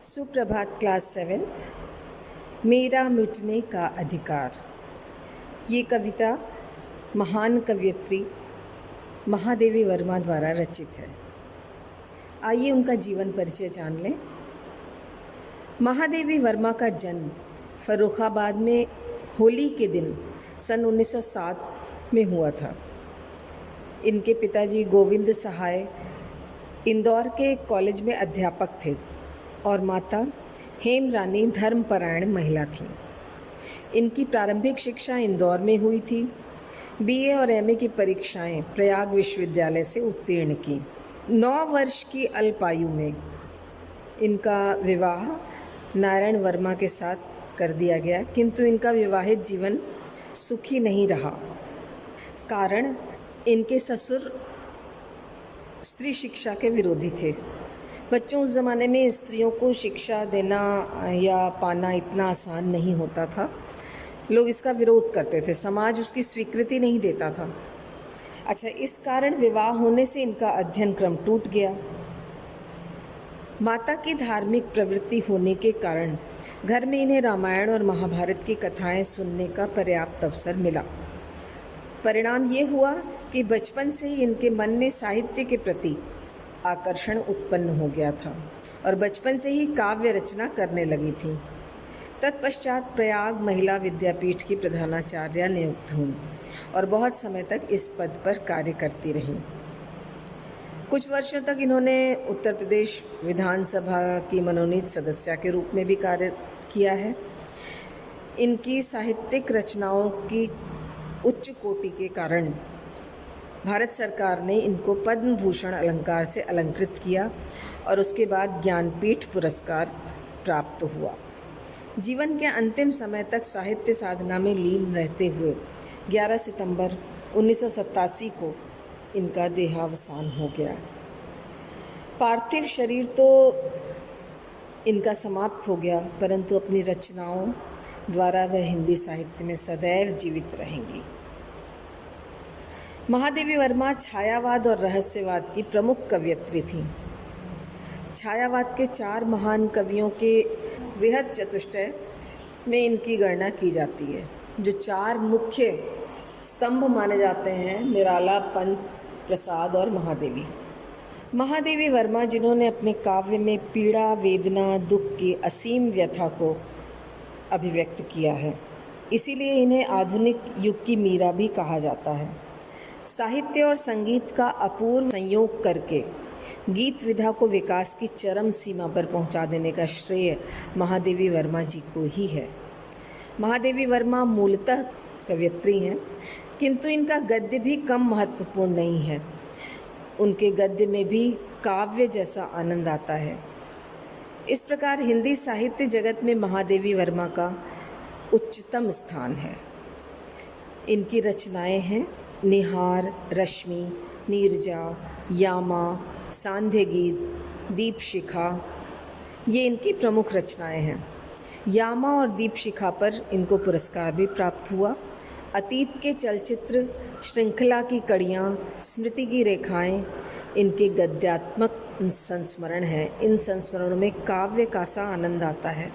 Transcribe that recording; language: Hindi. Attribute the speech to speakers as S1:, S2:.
S1: सुप्रभात क्लास सेवेंथ। मेरा मिटने का अधिकार। ये कविता महान कवयित्री महादेवी वर्मा द्वारा रचित है। आइए उनका जीवन परिचय जान लें। महादेवी वर्मा का जन्म फर्रुखाबाद में होली के दिन सन 1907 में हुआ था। इनके पिताजी गोविंद सहाय इंदौर के कॉलेज में अध्यापक थे और माता हेमरानी धर्मपरायण महिला थी। इनकी प्रारंभिक शिक्षा इंदौर में हुई थी। बीए और एमए की परीक्षाएं प्रयाग विश्वविद्यालय से उत्तीर्ण की। 9 वर्ष की अल्पायु में इनका विवाह नारायण वर्मा के साथ कर दिया गया, किंतु इनका विवाहित जीवन सुखी नहीं रहा। कारण इनके ससुर स्त्री शिक्षा के विरोधी थे। बच्चों, उस ज़माने में स्त्रियों को शिक्षा देना या पाना इतना आसान नहीं होता था। लोग इसका विरोध करते थे, समाज उसकी स्वीकृति नहीं देता था। इस कारण विवाह होने से इनका अध्ययन क्रम टूट गया। माता की धार्मिक प्रवृत्ति होने के कारण घर में इन्हें रामायण और महाभारत की कथाएं सुनने का पर्याप्त अवसर मिला। परिणाम ये हुआ कि बचपन से ही इनके मन में साहित्य के प्रति आकर्षण उत्पन्न हो गया था और बचपन से ही काव्य रचना करने लगी थी। तत्पश्चात प्रयाग महिला विद्यापीठ की प्रधानाचार्य नियुक्त हुई और बहुत समय तक इस पद पर कार्य करती रहीं। कुछ वर्षों तक इन्होंने उत्तर प्रदेश विधानसभा की मनोनीत सदस्य के रूप में भी कार्य किया है। इनकी साहित्यिक रचनाओं की उच्च कोटि के कारण भारत सरकार ने इनको पद्म भूषण अलंकार से अलंकृत किया और उसके बाद ज्ञानपीठ पुरस्कार प्राप्त हुआ। जीवन के अंतिम समय तक साहित्य साधना में लीन रहते हुए 11 सितंबर 1987 को इनका देहावसान हो गया। पार्थिव शरीर तो इनका समाप्त हो गया, परंतु अपनी रचनाओं द्वारा वह हिंदी साहित्य में सदैव जीवित रहेंगी। महादेवी वर्मा छायावाद और रहस्यवाद की प्रमुख कवयित्री थीं। छायावाद के 4 महान कवियों के वृहद चतुष्टय में इनकी गणना की जाती है। जो 4 मुख्य स्तंभ माने जाते हैं, निराला, पंत, प्रसाद और महादेवी। महादेवी वर्मा, जिन्होंने अपने काव्य में पीड़ा, वेदना, दुख की असीम व्यथा को अभिव्यक्त किया है, इसीलिए इन्हें आधुनिक युग की मीरा भी कहा जाता है। साहित्य और संगीत का अपूर्व संयोग करके गीत विधा को विकास की चरम सीमा पर पहुंचा देने का श्रेय महादेवी वर्मा जी को ही है। महादेवी वर्मा मूलतः कवयित्री हैं, किंतु इनका गद्य भी कम महत्वपूर्ण नहीं है। उनके गद्य में भी काव्य जैसा आनंद आता है। इस प्रकार हिंदी साहित्य जगत में महादेवी वर्मा का उच्चतम स्थान है। इनकी रचनाएं हैं निहार, रश्मि, नीरजा, यामा, सांध्य गीत, दीपशिखा। ये इनकी प्रमुख रचनाएं हैं। यामा और दीपशिखा पर इनको पुरस्कार भी प्राप्त हुआ। अतीत के चलचित्र श्रृंखला की कड़ियाँ, स्मृति की रेखाएं इनके गद्यात्मक संस्मरण हैं। इन संस्मरणों में काव्य का सा आनंद आता है।